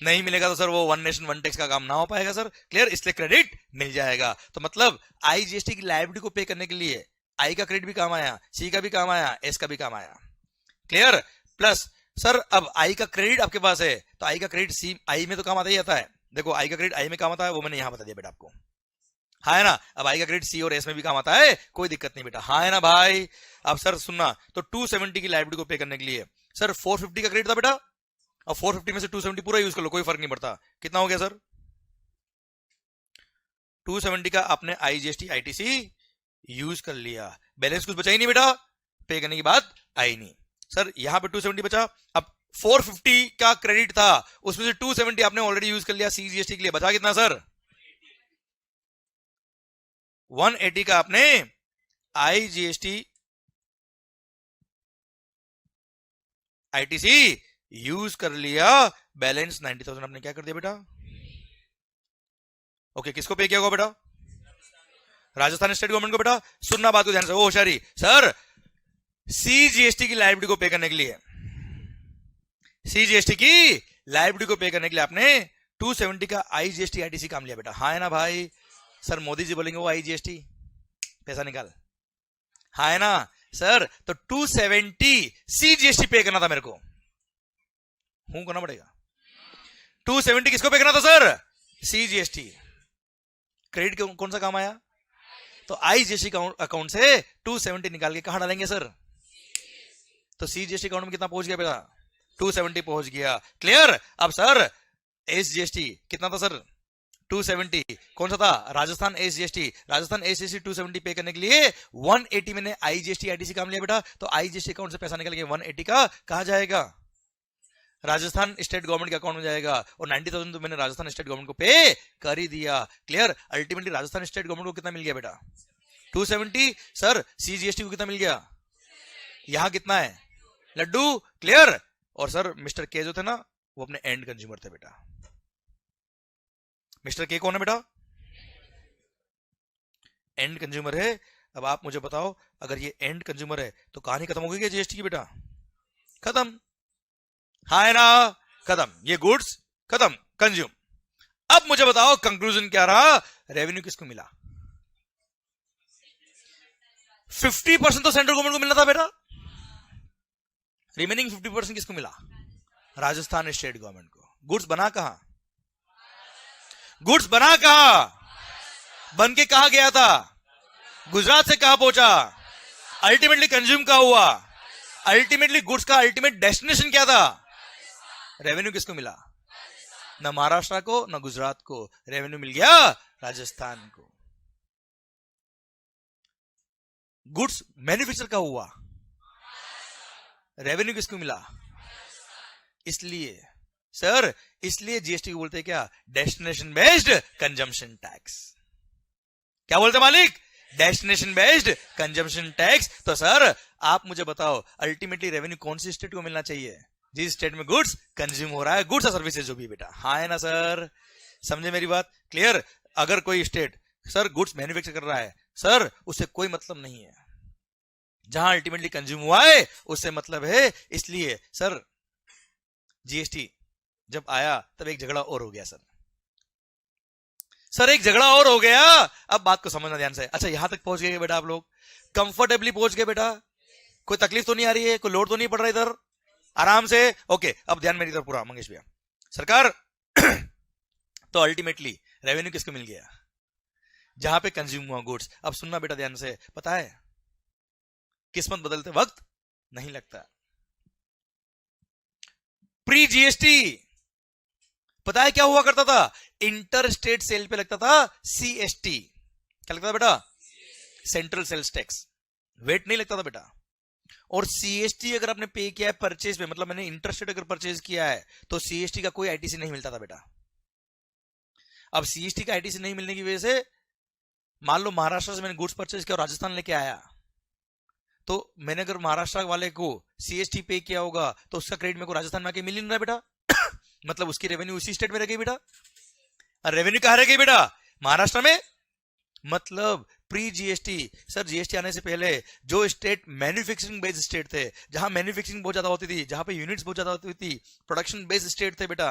नहीं मिलेगा तो सर वो वन नेशन वन टैक्स का काम ना हो पाएगा सर। क्लियर? इसलिए क्रेडिट मिल जाएगा। तो मतलब आईजीएसटी की लायबिलिटी को पे करने के लिए आई का क्रेडिट भी काम आया, सी का भी काम आया, एस का भी काम आया। क्लियर? प्लस सर अब आई का क्रेडिट आपके पास है तो आई का क्रेडिट सी आई में तो काम आता ही आता है। देखो आई का क्रेडिट आई में काम आता है, वो मैंने यहां बता दिया बेटा आपको। हाँ है ना? अब आई का क्रेडिट सी और एस में भी काम आता है, कोई दिक्कत नहीं बेटा। हाँ है ना भाई? अब सर सुनना, तो 270 की लायबिलिटी को पे करने के लिए सर 450 का क्रेडिट था बेटा, अब 450 में से 270 पूरा यूज कर लो, कोई फर्क नहीं पड़ता। कितना हो गया सर? 270 का आपने आईजीएसटी आईटीसी यूज कर लिया, बैलेंस कुछ बचा ही नहीं बेटा, पे करने की बात आई नहीं। सर यहां पे 270 बचा, अब 450 का क्रेडिट था, उसमें से 270 आपने ऑलरेडी यूज कर लिया सीजीएसटी के लिए, बचा कितना सर? 180 का आपने आईजीएसटी आईटीसी यूज कर लिया, बैलेंस 90,000 आपने क्या कर दिया बेटा? ओके, किसको पे किया होगा बेटा? राजस्थान स्टेट गवर्नमेंट को बेटा। सुनना बात को ध्यान से, ओ होशियारी। सर सीजीएसटी की लायबिलिटी को पे करने के लिए, सीजीएसटी की लायबिलिटी को पे करने के लिए आपने 270 का आईजीएसटी आईटीसी काम लिया बेटा। हाँ है ना भाई? सर मोदी जी बोलेंगे वो आईजीएसटी पैसा निकाल। हाँ है ना सर? तो 270 सीजीएसटी पे करना था मेरे को, हूं करना पड़ेगा। 270 किसको पे करना था सर? सीजीएसटी। क्रेडिट कौन सा काम आया? तो आईजीएसटी अकाउंट से 270 निकाल के कहां डालेंगे सर? तो सीजीएसटी अकाउंट में कितना पहुंच गया बेटा? 270 पहुंच गया। क्लियर? अब सर एसजीएसटी कितना था सर? 270। कौन सा था? राजस्थान एसजीएसटी। राजस्थान एसजीएसटी 270 पे करने के लिए 180 मैंने आईजीएसटी आईटीसी काम लिया बेटा, तो आईजीएसटी अकाउंट से पैसा निकल के 180 का कहा जाएगा? राजस्थान स्टेट गवर्नमेंट के अकाउंट में जाएगा, और 90,000 तो मैंने राजस्थान स्टेट गवर्नमेंट को पे कर ही दिया। Clear? Ultimately Rajasthan state government को कितना मिल गया बेटा? 270। सर सीजीएसटी को कितना मिल गया? यहां कितना है? लड्डू। क्लियर? और सर मिस्टर के जो थे ना, वो अपने एंड कंज्यूमर थे बेटा। मिस्टर के कौन है बेटा? एंड कंज्यूमर है। अब आप मुझे बताओ, अगर ये एंड कंज्यूमर है तो कहानी खत्म हो गई क्या जीएसटी की बेटा? खत्म। हाँ है ना? खत्म। ये गुड्स खत्म, कंज्यूम। अब मुझे बताओ कंक्लूजन क्या रहा? रेवेन्यू किसको मिला? 50% तो सेंट्रल गवर्नमेंट को मिलना था बेटा, रिमेनिंग 50% किसको मिला? राजस्थान स्टेट गवर्नमेंट को। गुड्स बना कहां? गुड्स बना कहां? बन के कहां गया था? गुजरात से कहां पहुंचा? अल्टीमेटली कंज्यूम कहां हुआ? अल्टीमेटली गुड्स का अल्टीमेट डेस्टिनेशन क्या था? रेवेन्यू किसको मिला? ना महाराष्ट्र को ना गुजरात को, रेवेन्यू मिल गया राजस्थान को। गुड्स मैन्युफैक्चर का हुआ, रेवेन्यू किसको मिला? इसलिए सर, इसलिए जीएसटी को बोलते हैं क्या? Destination based consumption tax. क्या बोलते मालिक? Destination based consumption tax. तो सर आप मुझे बताओ अल्टीमेटली रेवेन्यू कौन सी स्टेट को मिलना चाहिए? जिस स्टेट में गुड्स कंज्यूम हो रहा है, गुड्स और सर्विसेज जो भी बेटा। हाँ है ना सर? समझे मेरी बात? क्लियर? अगर कोई स्टेट सर गुड्स मैन्युफैक्चर कर रहा है, सर उससे कोई मतलब नहीं है, जहां अल्टीमेटली कंज्यूम हुआ है उससे मतलब है। इसलिए सर जीएसटी जब आया तब एक झगड़ा और हो गया सर एक झगड़ा और हो गया। अब बात को समझना ध्यान से। अच्छा यहां तक पहुंच गए बेटा आप लोग? कंफर्टेबली पहुंच गए बेटा? कोई तकलीफ तो नहीं आ रही है? कोई लोड तो नहीं पड़ रहा इधर? आराम से? ओके अब ध्यान मेरी तरफ पूरा मंगेश भैया। सरकार तो अल्टीमेटली रेवेन्यू किसको मिल गया? जहां पे कंज्यूम हुआ गुड्स। अब सुनना बेटा ध्यान से, पता है किस्मत बदलते वक्त नहीं लगता। प्री जीएसटी पता है क्या हुआ करता था? इंटर स्टेट सेल पे लगता था सीएसटी। क्या लगता था बेटा? Central sales tax. वेट नहीं लगता था बेटा। और सीएसटी अगर आपने पे किया है परचेज में, मतलब मैंने इंटर स्टेट अगर परचेज किया है तो सीएसटी का कोई आईटीसी नहीं मिलता था बेटा। अब सीएसटी का आईटीसी नहीं मिलने की वजह से मान लो महाराष्ट्र से मैंने गुड्स परचेज किया और राजस्थान लेके आया, तो मैंने अगर महाराष्ट्र वाले को सीएसटी पे किया होगा तो उसका क्रेडिट मेरे को राजस्थान में आके मिल नहीं रहा बेटा। मतलब उसकी रेवेन्यू उसी स्टेट में रह गई बेटा। और रेवेन्यू कहां रह गई बेटा? महाराष्ट्र में। मतलब प्री जीएसटी सर जीएसटी आने से पहले जो स्टेट मैन्युफैक्चरिंग बेस्ड स्टेट थे, जहां मैन्युफैक्चरिंग बहुत ज्यादा होती थी, जहां पे यूनिट्स बहुत ज्यादा होती थी, प्रोडक्शन बेस्ड स्टेट थे बेटा,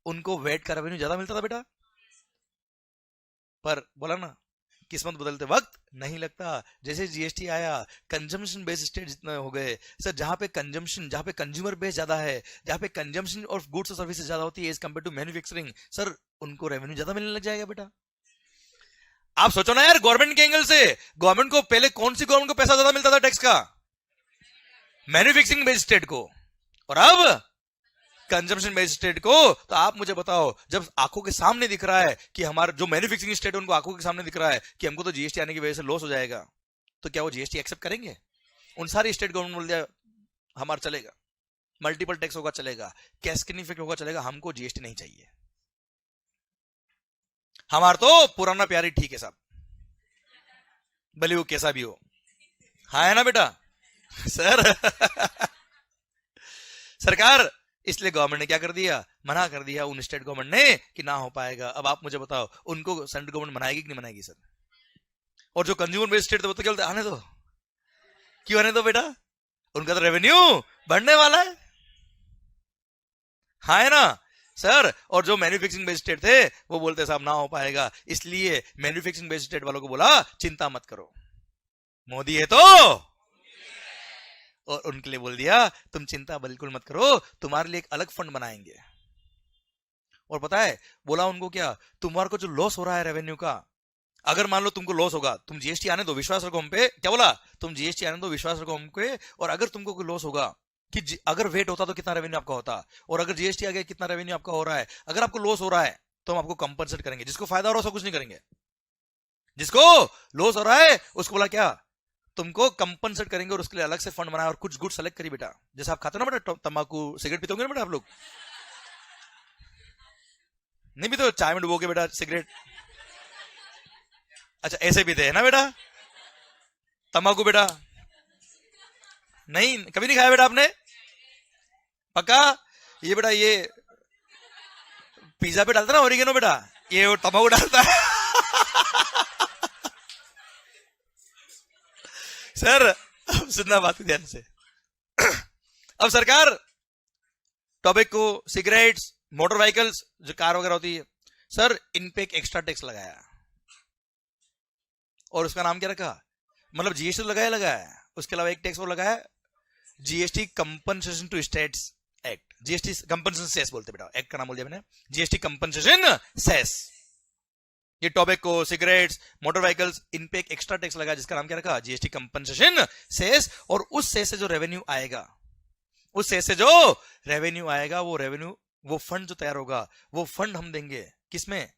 उनको वेट का रेवेन्यू ज्यादा मिलता था बेटा। पर बोला ना किस्मत बदलते वक्त नहीं लगता। जैसे जीएसटी आया कंजम्पशन बेस्ड स्टेट जितने हो गए सर, जहां पे कंजम्पशन, जहां पे कंज्यूमर बेस ज्यादा है, जहां पे कंजम्पशन और गुड्स और सर्विसेज ज्यादा होती है as compare to manufacturing, sir उनको रेवेन्यू ज्यादा मिलने लग जाएगा बेटा। आप सोचो ना यार, गवर्नमेंट के एंगल से गवर्नमेंट को पहले कौन सी गवर्नमेंट को पैसा ज्यादा मिलता था टैक्स का? मैन्युफैक्चरिंग बेस्ड स्टेट को। और अब कंजम्पशन बेस्ड स्टेट को। तो आप मुझे बताओ जब आंखों के सामने दिख रहा है कि हमारा जो मैन्युफैक्चरिंग स्टेट है उनको आंखों के सामने दिख रहा है कि हमको तो जीएसटी आने की वजह से लॉस हो जाएगा, तो क्या वो जीएसटी एक्सेप्ट करेंगे? उन सारी स्टेट गवर्नमेंट बोल दिया हमारा चलेगा, मल्टीपल टैक्स होगा चलेगा, कैस्केडिंग इफेक्ट होगा चलेगा, हमको जीएसटी नहीं चाहिए, हमारा तो पुराना प्यारी ठीक है साहब, भले वो कैसा भी हो। हाँ है ना बेटा? सर सरकार इसलिए गवर्नमेंट ने क्या कर दिया? मना कर दिया उन स्टेट गवर्नमेंट ने कि ना हो पाएगा। अब आप मुझे बताओ उनको सेंट्रल गवर्नमेंट मनाएगी कि नहीं मनाएगी सर? और जो कंज्यूमर बेस्ड स्टेट थे वो तो क्या बोलते, आने दो। क्यों आने दो बेटा? उनका तो रेवेन्यू बढ़ने वाला है। हाँ है ना सर? और जो मैन्युफैक्चरिंग बेस्ड स्टेट थे वो बोलते साहब ना हो पाएगा, इसलिए मैन्युफैक्चरिंग बेस्ड स्टेट वालों को बोला चिंता मत करो, मोदी है तो। और उनके लिए बोल दिया तुम चिंता बिल्कुल मत करो, तुम्हारे लिए एक अलग फंड बनाएंगे। और पता है बोला उनको क्या? तुम्हारे को जो लॉस हो रहा है रेवेन्यू का, अगर मान लो तुमको लॉस होगा, तुम जीएसटी आने दो, विश्वास रखो हम पे। क्या बोला? तुम जीएसटी आने दो, विश्वास रखो हम पे। और अगर तुमको कोई लॉस होगा कि अगर वेट होता तो कितना रेवेन्यू आपका होता, और अगर जीएसटी आ गया कितना रेवेन्यू आपका हो रहा है, अगर आपको लॉस हो रहा है तो हम आपको कंपनसेट करेंगे। जिसको फायदा हो रहा है उसको कुछ नहीं करेंगे, जिसको लॉस हो रहा है उसको बोला क्या तुमको कंपनसेट करेंगे, और उसके लिए अलग से फंड बनाया और कुछ गुड सेलेक्ट करी बेटा। जैसे आप खाते हो ना बेटा तंबाकू सिगरेट पीते होंगे ना बेटा आप लोग? नहीं पीते हो? चाय में डुबो के बेटा सिगरेट। अच्छा ऐसे पीते हैं ना बेटा तंबाकू बेटा? नहीं कभी नहीं खाया बेटा आपने? पक्का? ये बेटा ये पिज्जा पे डालता ना ओरिगेनो बेटा, ये तंबाकू डालता है। सर अब सुनना बात ध्यान से। अब सरकार टोबैको, सिगरेट्स, मोटर व्हीकल्स जो कार वगैरह होती है सर, इन पे एक एक्स्ट्रा टैक्स लगाया, और उसका नाम क्या रखा? मतलब जीएसटी लगाया लगाया, उसके अलावा एक टैक्स और लगाया, GST compensation to states act. GST compensation cess बोलते बेटा, एक्ट का नाम बोल दिया मैंने, जीएसटी कंपनसेशन सेस। ये टोबैको, सिगरेट्स, मोटर व्हीकल्स, इन पे एक एक्स्ट्रा टैक्स लगा जिसका नाम क्या रखा? GST compensation cess. और उस सेस से जो रेवेन्यू आएगा, उस सेस से जो रेवेन्यू आएगा, वो रेवेन्यू, वो फंड जो तैयार होगा, वो फंड हम देंगे किसमें?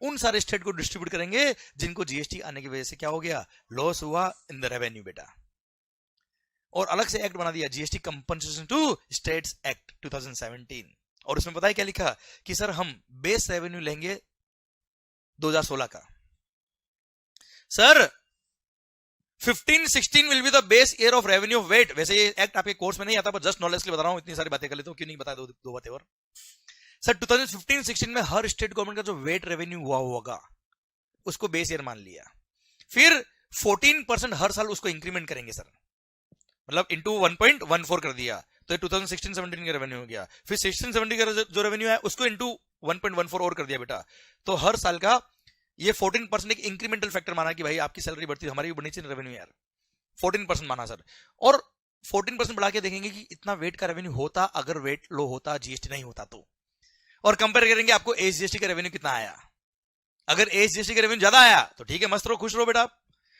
उन सारे स्टेट को डिस्ट्रीब्यूट करेंगे जिनको जीएसटी आने की वजह से क्या हो गया? लॉस हुआ इन द रेवेन्यू बेटा। और अलग से एक्ट बना दिया, GST compensation to states act 2017। और उसमें पता है क्या लिखा? कि सर हम बेस रेवेन्यू लेंगे 2016 का। Sir 15-16 will be the base year of revenue of VAT. वैसे ये एक्ट आपके कोर्स में नहीं आता, पर जस्ट नॉलेज के लिए बता रहा हूं, इतनी सारी बातें कर लेता हूं, क्यों नहीं बता दो बातें और। सर 2015-16 में हर स्टेट गवर्नमेंट का जो वेट रेवेन्यू हुआ होगा उसको बेस ईयर मान लिया, फिर 14% हर साल उसको इंक्रीमेंट करेंगे सर, मतलब इंटू 1.14 कर दिया, तो 2016-17 का रेवेन्यू हो गया। फिर 16-17 का जो रेवेन्यू है उसको इंटू 1.14 और कर दिया बेटा, तो हर साल का ये 14% एक इंक्रीमेंटल फैक्टर माना कि भाई आपकी सैलरी बढ़ती है, हमारी भी बढ़नी चाहिए रेवेन्यू यार, 14% माना सर। और 14% बढ़ा के देखेंगे कि इतना वेट का रेवेन्यू होता अगर वेट लो होता, जीएसटी नहीं होता तो, और कंपेयर करेंगे आपको एसजीएसटी का रेवेन्यू कितना आया। अगर एसजीएसटी का रेवेन्यू ज्यादा आया तो ठीक है, मस्त रहो, खुश रहो बेटा,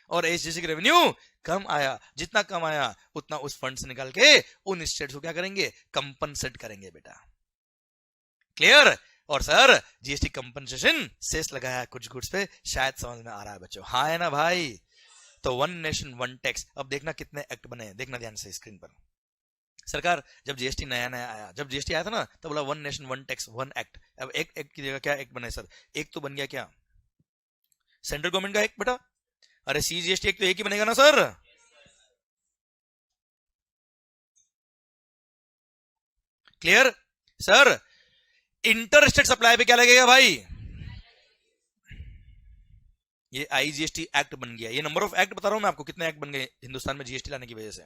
और एसजीएसटी का रेवेन्यू कम आया, जितना कम आया उतना उस फंड से निकाल के उन स्टेट्स को क्या करेंगे, कंपनसेट करेंगे बेटा। क्लियर। और सर जीएसटी कंपनसेशन सेस लगाया कुछ गुड्स पे, शायद समझ में आ रहा है बच्चों, हाँ है ना भाई। तो वन नेशन वन टैक्स, अब देखना कितने एक्ट बने, देखना ध्यान से स्क्रीन पर। सरकार जब जीएसटी नया नया आया, जब जीएसटी आया था ना, तो बोला one nation one tax one act. अब एक एक्ट की जगह क्या एक्ट बने सर, एक तो बन गया क्या, सेंट्रल गवर्नमेंट का एक्ट बेटा, अरे सीजीएसटी एक्ट तो एक ही बनेगा ना sir. Clear sir. Inter state supply पे क्या लगेगा भाई, ये आईजीएसटी एक्ट बन गया। ये नंबर ऑफ एक्ट बता रहा हूं मैं आपको, कितने एक्ट बन गए हिंदुस्तान में जीएसटी लाने की वजह से।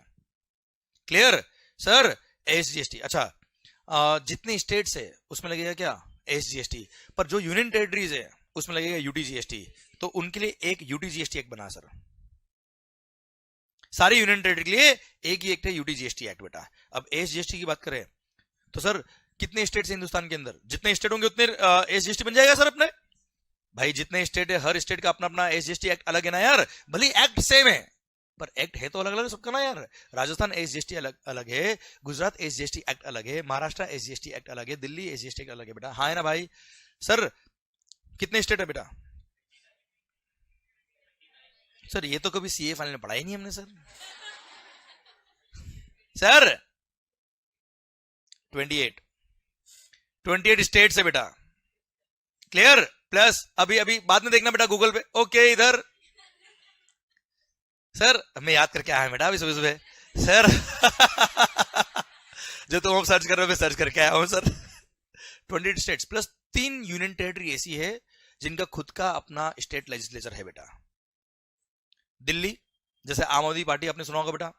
Clear sir. एसजीएसटी, अच्छा जितने स्टेट्स है उसमें लगेगा क्या एसजीएसटी, पर जो यूनियन टेरिटरीज है उसमें लगेगा यूटीजीएसटी, तो उनके लिए एक यूटीजीएसटी एक्ट बना सर। सारी यूनियन टेरिटरी के लिए एक ही एक्ट है, यूटीजीएसटी एक्ट बेटा। अब एसजीएसटी की बात करें तो सर कितने स्टेट्स हैं हिंदुस्तान के अंदर, जितने स्टेट होंगे उतने एसजीएसटी बन जाएगा सर अपने। भाई जितने स्टेट है हर स्टेट का अपना अपना एसजीएसटी एक्ट अलग है ना यार, भले एक्ट सेम है पर एक्ट है तो अलग अलग सबका ना यार। राजस्थान एसजीएसटी अलग अलग है, गुजरात एसजीएसटी एक्ट अलग है, महाराष्ट्र एसजीएसटी एक्ट अलग है, दिल्ली एसजीएसटी एक्ट अलग है बेटा, हाँ है ना भाई। सर कितने स्टेट है बेटा, सर ये तो कभी सीए फाइनल में पढ़ा ही नहीं हमने सर। सर 28 स्टेट्स है बेटा। क्लियर। प्लस अभी अभी बाद में देखना बेटा गूगल पे, ओके इधर सर हमें याद करके आया बेटा अभी सुबह सुबह सर। जो तुम सर्च कर रहे हो मैं सर्च करके आया हूं sir. 28 states plus 3 union territory ऐसी है जिनका खुद का अपना स्टेट लेजिस्लेचर है बेटा। दिल्ली जैसे आम आदमी पार्टी आपने सुना होगा बेटा,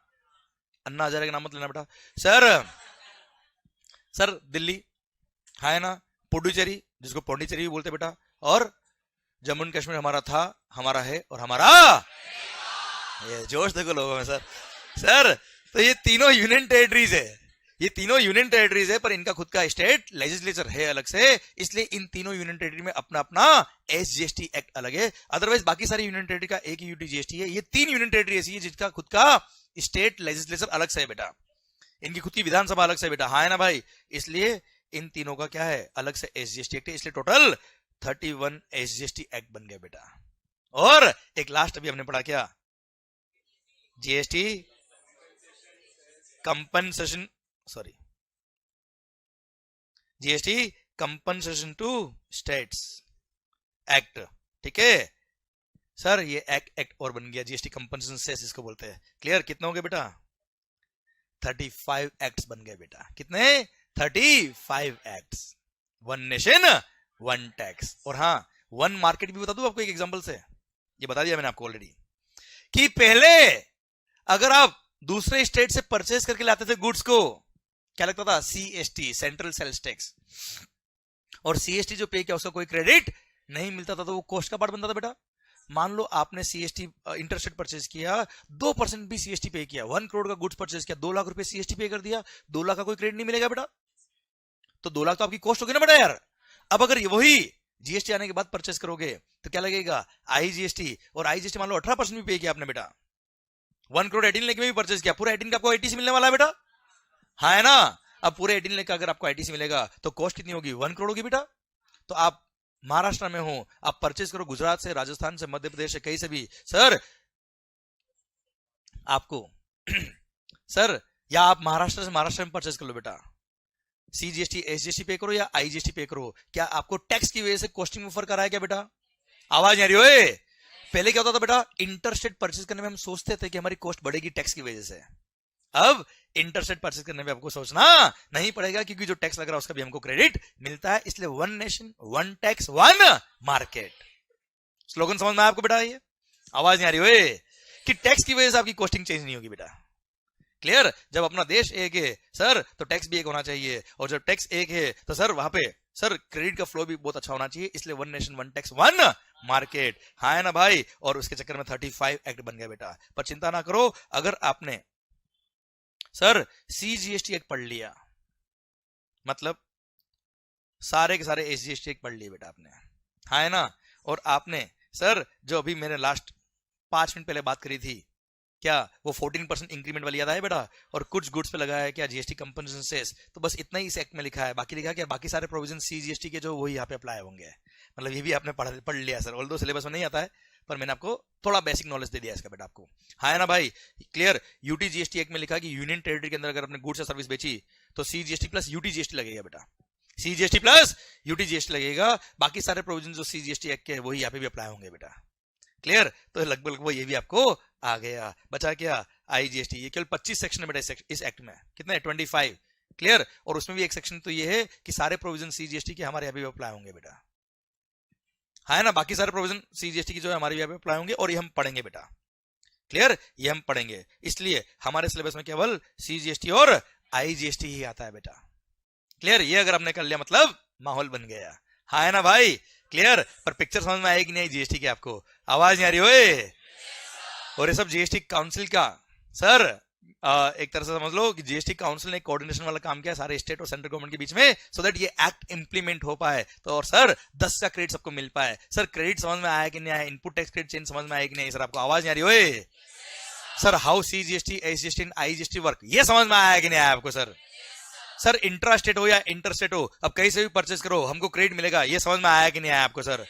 अन्ना हजारे का नाम मत लेना बेटा सर दिल्ली है ना, पुडुचेरी जिसको पौंडीचेरी भी बोलते बेटा, और जम्मू एंड कश्मीर हमारा था, हमारा है और हमारा, ये जोश देखो लोगों में सर। तो ये तीनों यूनियन टेरिटरीज है, ये तीनों यूनियन टेरिटरीज है, पर इनका खुद का स्टेट लेजिस्लेचर है अलग से, इसलिए इन तीनों यूनियन टेरिटरी में अपना अपना एसजीएसटी एक्ट अलग है। अदरवाइज बाकी सारी यूनियन टेरिटरी का एक ही यूटीजीएसटी है। ये 3 यूनियन टेरिटरी ऐसी है जिसका खुद का स्टेट लेजिस्लेचर अलग से है बेटा, इनकी खुद की विधानसभा अलग से बेटा, हाँ है ना भाई। इसलिए इन तीनों का क्या है अलग से एसजीएसटी एक्ट है, इसलिए टोटल 31 एसजीएसटी एक्ट बन गया बेटा। और एक लास्ट अभी हमने पढ़ा क्या, GST compensation, sorry GST compensation to states act, ठीक है सर। ये एक्ट और बन गया, जीएसटी कंपनसेशन सेस इसको बोलते हैं। क्लियर। कितने हो गए बेटा, 35 एक्ट्स बन गए बेटा। कितने, 35 acts. One nation one tax. और हाँ वन मार्केट भी बता दूं आपको एक एग्जांपल से, ये बता दिया मैंने आपको ऑलरेडी, कि पहले अगर आप दूसरे स्टेट से परचेस करके लाते थे गुड्स को, क्या लगता था, सीएसटी, सेंट्रल सेल्स टैक्स, और सीएसटी जो पे किया उसका कोई क्रेडिट नहीं मिलता था, तो वो कॉस्ट का पार्ट बनता था बेटा। मान लो आपने सीएसटी इंटरस्टेट परचेज किया, 2% भी सीएसटी पे किया, 1 करोड़ का गुड्स परचेज किया, 2 लाख रुपए सीएसटी पे कर दिया, 2 लाख का कोई क्रेडिट नहीं मिलेगा बेटा, तो 2 लाख तो आपकी कॉस्ट होगी ना बेटा यार। अब अगर वही जीएसटी आने के बाद परचेस करोगे तो क्या लगेगा, आईजीएसटी, और आईजीएसटी मान लो 18% भी पे किया आपने बेटा, 1 करोड़ 18 लाख में भी परचेस किया, पूरा 18 का आपको आईटीसी मिलने वाला है बेटा, हाँ है ना। अब पूरे 18 लाख का अगर आपको आईटीसी मिलेगा तो कॉस्ट कितनी होगी, 1 करोड़ होगी बेटा। तो आप महाराष्ट्र में हो, आप परचेज करो गुजरात से, राजस्थान से, मध्य प्रदेश से, कहीं से भी सर, आपको सर, या आप महाराष्ट्र में परचेज कर लो बेटा, सीजीएसटी एसजीएसटी पे करो या आईजीएसटी पे करो, क्या आपको टैक्स की वजह से कॉस्टिंग में फर्क आ रहा है क्या बेटा, आवाज नहीं आ रही हो, पहले क्या होता था बेटा, इंटरस्टेट परचेज करने में हम सोचते थे कि हमारी कॉस्ट बढ़ेगी टैक्स की वजह से। अब इंटरस्टेट परचेज करने में आपको सोचना नहीं पड़ेगा, क्योंकि जो टैक्स लग रहा है उसका भी हमको क्रेडिट मिलता है। इसलिए one nation one tax one market. Slogan समझ में आया आपको बेटा? ये आवाज नहीं आ रही हो कि टैक्स की वजह से आपकी कॉस्टिंग चेंज नहीं होगी बेटा। क्लियर? जब अपना देश एक है सर तो टैक्स भी एक होना चाहिए, और जब टैक्स एक है तो सर वहां पे सर क्रेडिट का फ्लो भी बहुत अच्छा होना चाहिए। इसलिए one nation one tax one market. हाँ है ना भाई? और उसके चक्कर में 35 एक्ट बन गया बेटा। पर चिंता ना करो, अगर आपने सर CGST एक्ट पढ़ लिया, मतलब सारे के सारे SGST एक्ट पढ़ लिए बेटा आपने, हाँ है ना? और आपने सर जो अभी मैंने लास्ट 5 मिनट पहले बात करी थी, क्या वो 14% इंक्रीमेंट वाली याद है बेटा? और कुछ गुड्स पे लगा है क्या GST कंपनसेशन सेस, तो बस इतना ही इस एक्ट में लिखा है। बाकी लिखा है क्या? बाकी सारे प्रोविजन CGST के जो वही यहाँ पे अप्लाई होंगे। मतलब ये भी आपने पढ़ लिया सर, ऑल्दो सिलेबस में नहीं आता है, पर मैंने आपको थोड़ा बेसिक नॉलेज दे दिया इसका बेटा आपको। हाँ है ना भाई? क्लियर? UT-GST एक्ट में लिखा है कि यूनियन टेरिटरी के अंदर अगर आपने गुड्स या सर्विस बेची तो CGST प्लस UT-GST लगेगा बेटा। CGST प्लस UT-GST लगेगा। बाकी सारे प्रोविजन जो CGST एक्ट के हैं वही यहाँ पे भी अप्लाई होंगे बेटा। क्लियर? तो लगभग वो ये भी आपको आ गया। बचा क्या? IGST। ये केवल 25 सेक्शन है बेटा इस एक्ट में। कितना है? 25। क्लियर? और उसमें भी एक सेक्शन तो ये है कि सारे प्रोविजन CGST के हमारे यहाँ पे अप्लाई होंगे बेटा। है ना? बाकी सारे प्रोविजन CGST की जो है हमारे यहाँ पे अप्लाई होंगे, और ये हम पढ़ेंगे बेटा। क्लियर? ये हम पढ़ेंगे। इसलिए हमारे सिलेबस में केवल CGST और IGST ही आता है बेटा। क्लियर? ये अगर आपने कर लिया मतलब माहौल बन गया। हाँ है ना भाई? क्लियर? पर पिक्चर समझ में आएगी नहीं GST की आपको? आवाज नहीं आ रही ओए? और ये सब GST काउंसिल का सर एक तरह से समझ लो कि GST काउंसिल ने कोऑर्डिनेशन वाला काम किया सारे स्टेट और सेंट्रल गवर्नमेंट के बीच में, सो दैट ये एक्ट इंप्लीमेंट हो पाए। तो और सर 10 का क्रेडिट सबको मिल पाए। सर क्रेडिट समझ में आया कि नहीं आया? इनपुट टैक्स क्रेडिट चेंज समझ में आया कि नहीं? सर आपको आवाज नहीं आ रही ओए? Sir how CGST SGST and IGST work, ये समझ में आया कि नहीं आया आपको? सर इंट्रा स्टेट हो या इंटर स्टेट हो, अब कहीं से भी परचेज करो हमको क्रेडिट मिलेगा, ये समझ में आया कि नहीं आया आपको? सर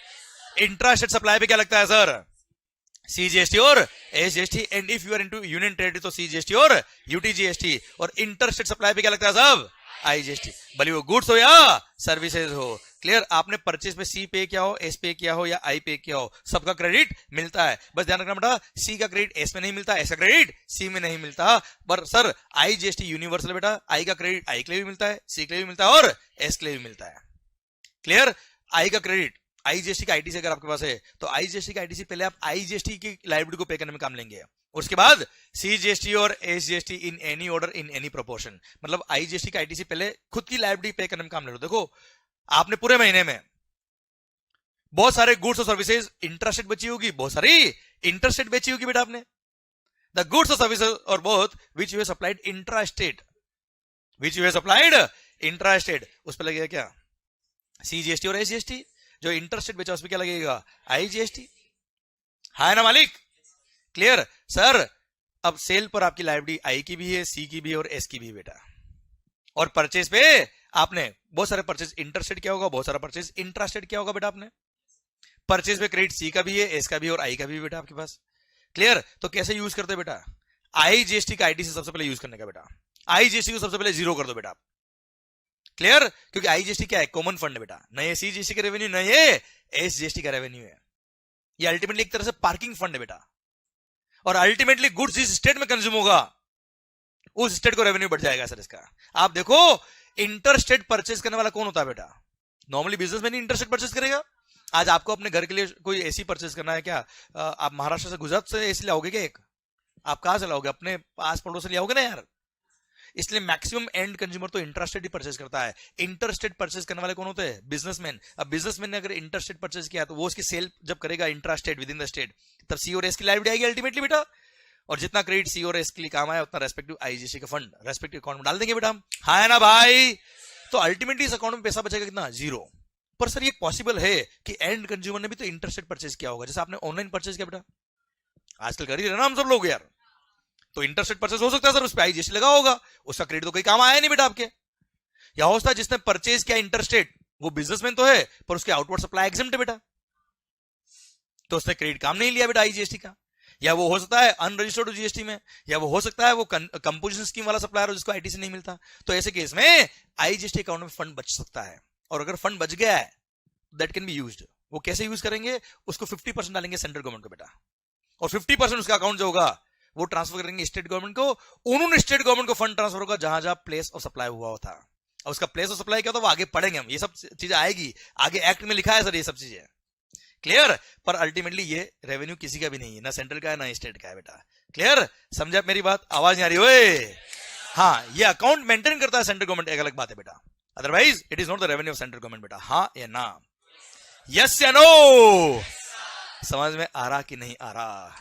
इंट्रा स्टेट सप्लाई पे क्या लगता है सर? CGST और SGST। And if you are into union territory तो CGST और UT-GST। और इंटर स्टेट सप्लाई पे क्या लगता है सब? IGST। भले वो गुड्स हो या सर्विसेज हो। क्लियर? आपने परचेज पे C पे किया हो, S पे किया हो या I पे किया हो, सबका क्रेडिट मिलता है। बस ध्यान रखना बेटा, C का क्रेडिट S में नहीं मिलता, S का क्रेडिट C में नहीं मिलता। पर सर IGST यूनिवर्सल बेटा, I का क्रेडिट I के लिए भी मिलता है, C के लिए भी मिलता है और S के लिए भी मिलता है। क्लियर? I का क्रेडिट IGST का ITC अगर आपके पास है तो IGST का ITC पहले आप IGST की लायबिलिटी को पे करने में काम लेंगे, उसके बाद CGST और SGST in any order in any proportion. मतलब IGST का ITC पहले खुद की लायबिलिटी पे करने में काम ले लो। देखो आपने पूरे महीने में बहुत सारे गुड्स और सर्विसेज इंट्रास्टेट बेची होगी, बहुत सारी इंटरस्टेट बेची होगी बेटा आपने। द गुड्स और सर्विसेज और both which you have supplied intrastate, which you have supplied intrastate, उस पर लगेगा क्या? CGST और SGST। जो इंटरस्टेट बेचा उस पर क्या लगेगा? IGST। है ना मालिक? क्लियर? सर अब सेल पर आपकी लायबिलिटी I की भी है, C की भी है और S की भी है बेटा। और परचेज पे आपने बहुत सारे परचेज इंटरस्टेट किया होगा, बहुत सारा परचेज इंट्रास्टेट किया होगा बेटा आपने। परचेज पे क्रेडिट C का भी है, S का भी है और I का भी है बेटा आपके पास। क्लियर? तो कैसे यूज करते बेटा? IGST का ITC सबसे पहले यूज करने का बेटा। IGST को सबसे पहले 0 कर दो बेटा। क्लियर? क्योंकि IGST क्या है? कॉमन फंड है बेटा। न ये CGST का रेवेन्यू, न ये SGST का रेवेन्यू है। ये अल्टीमेटली एक तरह से पार्किंग फंड है बेटा। और अल्टीमेटली गुड्स जिस स्टेट में कंज्यूम होगा उस स्टेट को रेवेन्यू बढ़ जाएगा सर इसका। आप देखो इंटरस्टेट परचेज करने वाला कौन होता है बेटा? नॉर्मली बिजनेसमैन ही इंटरस्टेट परचेज करेगा। आज आपको अपने घर के लिए कोई एसी परचेज करना है क्या? आप महाराष्ट्र से गुजरात से एसी लाओगे क्या? एक आप कहां से लाओगे? अपने पास पड़ोस से लाओगे ना यार। इसलिए मैक्सिमम एंड कंज्यूमर तो इंटरस्टेट ही परचेज करता है। इंटरस्टेट परचेज करने वाले कौन होते हैं? बिजनेसमैन। अब बिजनेसमैन ने अगर इंटरस्टेट परचेज किया तो वो उसकी सेल जब करेगा intrastate with in the state, तब C और S की लायबिलिटी आएगी अल्टीमेटली बेटा। और जितना क्रेडिट C और S के लिए काम आया उतना रेस्पेक्टिव IGST का फंड रेस्पेक्टिव अकाउंट में डाल देंगे बेटा हम। हाँ है ना भाई? तो अल्टीमेटली इस अकाउंट में पैसा बचेगा कितना? 0। पर सर ये पॉसिबल है कि एंड कंज्यूमर ने भी तो इंटरस्टेट परचेज किया होगा, जैसे आपने ऑनलाइन परचेज किया बेटा, आजकल कर ही रहे ना हम सब लोग यार। तो इंटरस्टेट परचेज हो सकता है सर, उस पर IGST लगा होगा, उसका क्रेडिट तो कोई काम आया नहीं बेटा आपके। या हो सकता है जिसने परचेज किया इंटरस्टेट वो बिजनेसमैन तो है पर उसके आउटवर्ड सप्लाई एग्जेम्प्ट है बेटा, तो उसने क्रेडिट काम नहीं लिया बेटा IGST का। या वो हो सकता है अनरजिस्टर्ड GST में, या वो हो सकता है वो कंपोजिशन स्कीम वाला सप्लायर हो जिसको ITC नहीं मिलता। तो ऐसे केस में IGST अकाउंट में फंड बच सकता है, और अगर फंड बच गया है दैट कैन बी यूज्ड। वो कैसे यूज करेंगे, उसको 50% डालेंगे सेंट्रल गवर्नमेंट को बेटा, और 50% उसका अकाउंट जो होगा वो ट्रांसफर करेंगे स्टेट गवर्नमेंट को। उन्होंने स्टेट गवर्नमेंट को फंड ट्रांसफर होगा जहां जहां प्लेस ऑफ सप्लाई हुआ था। और उसका प्लेस ऑफ सप्लाई क्या होता है वो आगे पढ़ेंगे हम, ये सब चीजें आएगी आगे, एक्ट में लिखा है सर ये सब चीजें, क्लियर। पर अल्टीमेटली ये रेवेन्यू किसी का भी नहीं है, ना सेंट्रल का है ना स्टेट का है बेटा, क्लियर। समझा मेरी बात, आवाज नहीं आ रही ओए? हाँ, ये अकाउंट मेंटेन करता है सेंट्रल गवर्नमेंट, एक अलग बात है बेटा, otherwise it is not the revenue of central government बेटा। हाँ या ना, यस या नो? समझ में आ रहा कि नहीं आ रहा?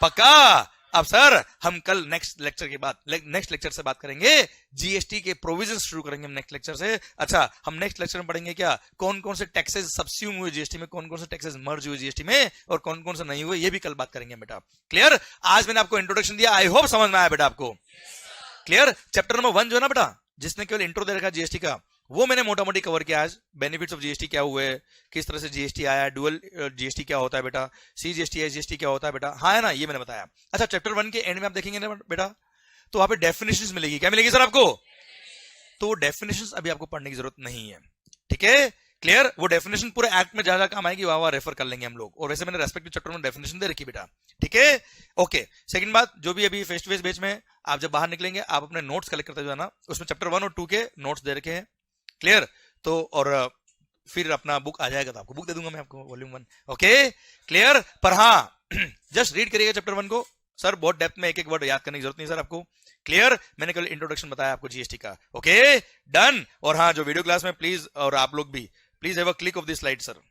पक्का? अब सर हम कल नेक्स्ट लेक्चर से बात करेंगे, जीएसटी के प्रोविजन शुरू करेंगे हम नेक्स्ट लेक्चर से। अच्छा, हम नेक्स्ट लेक्चर में पढ़ेंगे क्या, कौन कौन से टैक्सेस सब्स्यूम हुए जीएसटी में, कौन कौन से टैक्सेस मर्ज हुए जीएसटी में, और कौन कौन से नहीं हुए, ये भी कल बात करेंगे बेटा, क्लियर। आज मैंने आपको इंट्रोडक्शन दिया, आई होप समझ में आया बेटा आपको, क्लियर। चैप्टर नंबर 1 जो है ना बेटा, जिसने केवल इंट्रो दे रखा जीएसटी का, वो मैंने मोटा मोटी कवर किया आज। बेनिफिट्स ऑफ जीएसटी क्या हुए, किस तरह से जीएसटी आया, डुअल जीएसटी क्या होता है बेटा, सीजीएसटी एसजीएसटी क्या होता है बेटा, हाँ है ना, ये मैंने बताया। अच्छा, चैप्टर 1 के एंड में आप देखेंगे ना बेटा, तो वहां पे डेफिनेशंस मिलेगी, क्या मिलेगी सर आपको? तो डेफिनेशंस अभी आपको पढ़ने की जरूरत नहीं है, ठीक है, क्लियर। वो डेफिनेशन पूरे एक्ट में जहां जहां काम आएगी वहां रेफर कर लेंगे हम लोग, और वैसे मैंने रेस्पेक्टिव चैप्टर में डेफिनेशन दे रखी बेटा, ठीक है, ओके। सेकंड बात, जो भी अभी फेस टू फेस बैच में आप जब बाहर निकलेंगे, आप अपने नोट्स कलेक्ट करते जाना, उसमें चैप्टर 1 और 2 के नोट्स दे रखे हैं, क्लियर। तो और फिर अपना बुक आ जाएगा तो आपको बुक दे दूंगा मैं आपको, वॉल्यूम 1, ओके, क्लियर। पर हाँ, जस्ट रीड करिएगा चैप्टर 1 को सर, बहुत डेप्थ में एक एक वर्ड याद करने की जरूरत नहीं सर आपको, क्लियर। मैंने कल इंट्रोडक्शन बताया आपको जीएसटी का, ओके, डन। और हाँ, जो वीडियो क्लास में प्लीज, और आप लोग भी please have a click of this slide sir,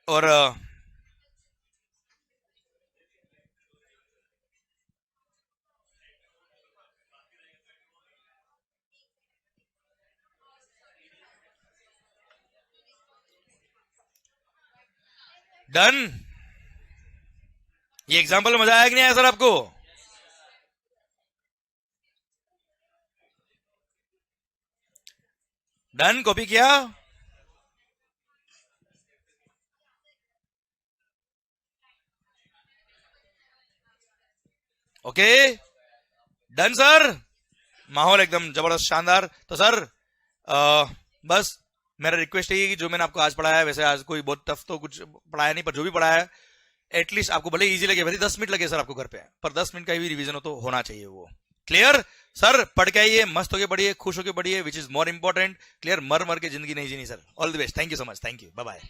और डन। ये एग्जांपल मजा आया कि नहीं आया सर आपको? डन, कॉपी किया? ओके, डन सर, माहौल एकदम जबरदस्त शानदार। तो सर बस मेरा रिक्वेस्ट है कि जो मैंने आपको आज पढ़ाया है, वैसे आज कोई बहुत टफ तो कुछ पढ़ाया नहीं, पर जो भी पढ़ाया है एटलीस्ट आपको भले इजी लगे, भले 10 मिनट लगे सर आपको घर पे, पर 10 मिनट का भी रिवीजन हो तो होना चाहिए वो, क्लियर। सर पढ़ के आइए, मस्त होके पढ़िए, खुश होके पढ़िए, which is more important, clear. मर मर के जिंदगी नहीं जीनी sir. All the best, thank you so much, thank you, bye bye.